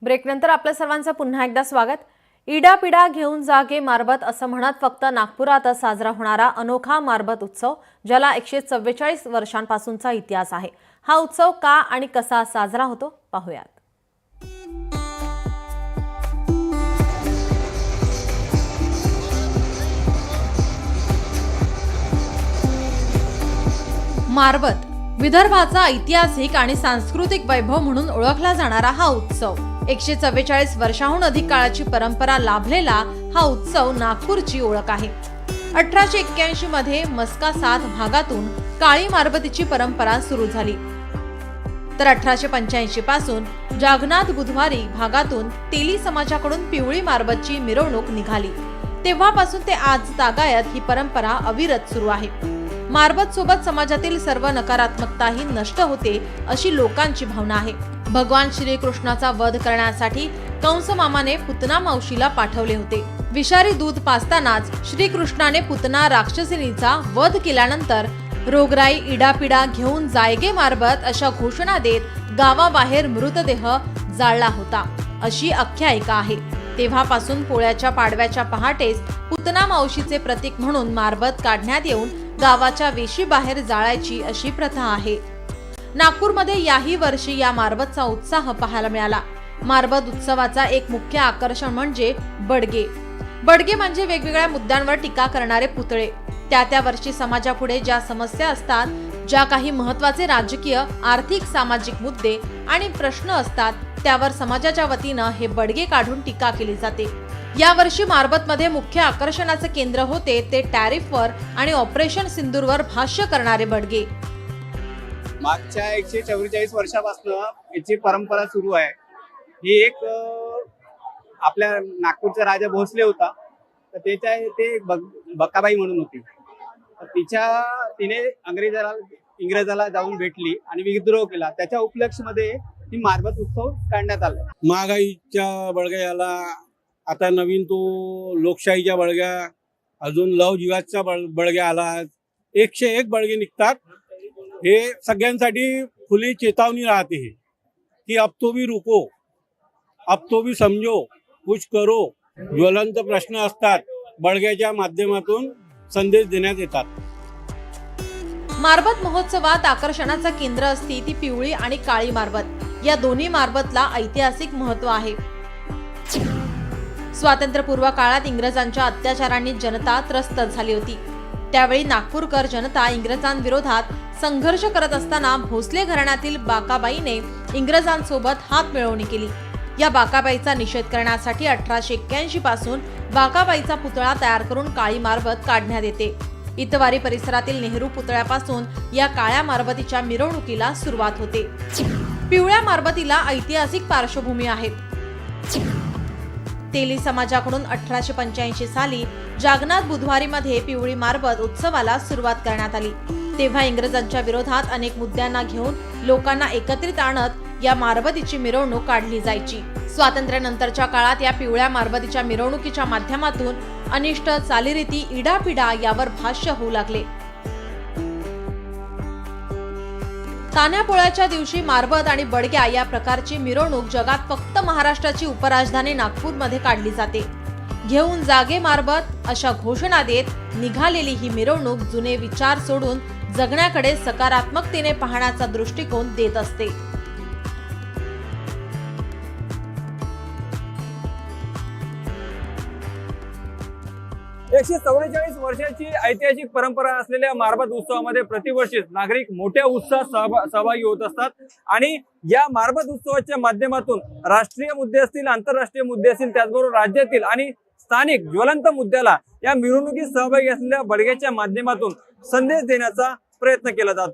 ब्रेकनंतर आपल्या सर्वांचं पुन्हा एकदा स्वागत। इडापिडा घेऊन जागे मारबत असं म्हणत फक्त नागपुरातच साजरा होणारा अनोखा मारबत उत्सव, ज्याला 144 वर्षांपासूनचा इतिहास आहे। हा उत्सव का आणि कसा साजरा होतो पाहूयात। मारबत विदर्भाचा ऐतिहासिक आणि सांस्कृतिक वैभव म्हणून ओळखला जाणारा हा उत्सव 144 वर्षांहून अधिक काळाची परंपरा लाभलेला हा उत्सव नागपूरची ओळख आहे। 1881 मध्ये मस्का 7 भागातून काळी मारबतीची परंपरा सुरू झाली, तर 1885 पासून जागनाथ बुधवारी भागातून तेली समाजाकडून पिवळी मारबतची मिरवणूक निघाली। तेव्हापासून ते आज तागायत ही परंपरा अविरत सुरू आहे। मारबत सोबत समाजातील सर्व नकारात्मकताही नष्ट होते अशी लोकांची भावना आहे। भगवान श्रीकृष्णाचा वध करण्यासाठी कंस मामाने पुतना मावशीला पाठवले होते। विषारी दूध पाजतानाच श्रीकृष्णाने पुतना राक्षसिनीचा वध केल्यानंतर रोगराई इडापिडा घेऊन जायगे मारबत अशा घोषणा देत गावाबाहेर मृतदेह जाळला होता अशी आख्यायिका आहे। तेव्हापासून पोळ्याच्या पाडव्याच्या पहाटेस पुतना मावशीचे प्रतीक म्हणून मारबत काढण्यात येऊन गावाच्या वेशी बाहेर जाळायची अशी प्रथा आहे। नागपूरमध्ये याही वर्षी या मारबतचा उत्साह पाहायला मिळाला। मारबत उत्सवाचा एक मुख्य आकर्षण म्हणजे बडगे। बडगे म्हणजे वेगवेगळ्या मुद्द्यांवर टीका करणारे पुतळे। त्या वर्षी समाजापुढे ज्या समस्या असतात, ज्या काही महत्त्वाचे राजकीय, आर्थिक, सामाजिक मुद्दे आणि प्रश्न असतात, त्यावर समाजाच्या वतीनं हे बडगे काढून टीका केली जाते। या वर्षी मारबतमध्ये मुख्य आकर्षणाचे केंद्र होते ते टॅरिफवर आणि ऑपरेशन सिंदूरवर भाष्य करणारे बडगे। मागच्या 144 वर्षापासून याची परंपरा सुरू आहे। ही एक आपल्या नागपूरचा राजा भोसले होता, तर ते बकाबाई म्हणून होती। तिने इंग्रजाला जाऊन भेटली आणि विद्रोह केला। त्याच्या उपलक्षमध्ये ही मारबत उत्सव काढण्यात आला। महागाईच्या बळग्याला आता नवीन तो लोकशाहीच्या बळग्या, अजून लव जिहादचा बळग्या आला। 101 बळगे निघतात। हे सगळ्यांसाठी खुली चेतावणी राहते की अब तो भी रुको, अब तो भी समझो, कुछ करो। ज्वलंत प्रश्न असतात, बळग्याच्या माध्यमातून संदेश देण्यात येतात। मारबत महोत्सवात आकर्षणाचं केंद्र असते ती पिवळी आणि काळी मारबत। या दोन्ही मारबतला ऐतिहासिक महत्त्व आहे। स्वातंत्र्यपूर्व काळात इंग्रजांच्या अत्याचारांनी जनता त्रस्त झाली होती। त्यावेळी नागपूरकर जनता इंग्रजांविरोधात संघर्ष करत असताना भोसले घराण्यातील बाकाबाईने इंग्रजांसोबत हात मिळवणी केली। या बाकाबाईचा निषेध करण्यासाठी 1881 पासून बाकाबाईचा पुतळा तयार करून काळी मारबत काढण्यात येते। इतवारी परिसरातील नेहरू पुतळ्यापासून या काळ्या मारबतीच्या मिरवणुकीला सुरुवात होते। पिवळ्या मारबतीला ऐतिहासिक पार्श्वभूमी आहे। तेली समाजाकडून 1885 साली जागनाथ बुधवारीमध्ये पिवळी मारबत उत्सवाला सुरुवात करण्यात आली। तेव्हा इंग्रजांच्या विरोधात अनेक मुद्द्यांना घेऊन लोकांना एकत्रित आणत या मारबतीची मिरवणूक काढली जायची। स्वातंत्र्यानंतरच्या काळात या पिवळ्या मारबतीच्या मिरवणुकीच्या माध्यमातून अनिष्ट चालीरीती, इडापिडा यावर भाष्य होऊ लागले। तान्ह्यापोळ्याच्या दिवशी मारबत आणि बडग्या या प्रकारची मिरवणूक जगात फक्त महाराष्ट्राची उपराजधानी नागपूरमध्ये काढली जाते। घेऊन जागे मारबत अशा घोषणा देत निघालेली ही मिरवणूक जुने विचार सोडून जगण्याकडे सकारात्मकतेने पाहण्याचा दृष्टिकोन देत असते। 144 वर्षाची ऐतिहासिक परंपरा असलेल्या मारबत उत्सवामध्ये प्रतिवर्षी नागरिक मोठ्या उत्साहात सहभागी होत असतात आणि या मारबत उत्सवाच्या माध्यमातून राष्ट्रीय मुद्दे असतील, आंतरराष्ट्रीय मुद्दे असतील, त्याचबरोबर राज्यातील आणि स्थानिक ज्वलंत मुद्द्याला या मिरवणुकीत सहभागी असलेल्या बडग्याच्या माध्यमातून संदेश देण्याचा प्रयत्न केला जातो।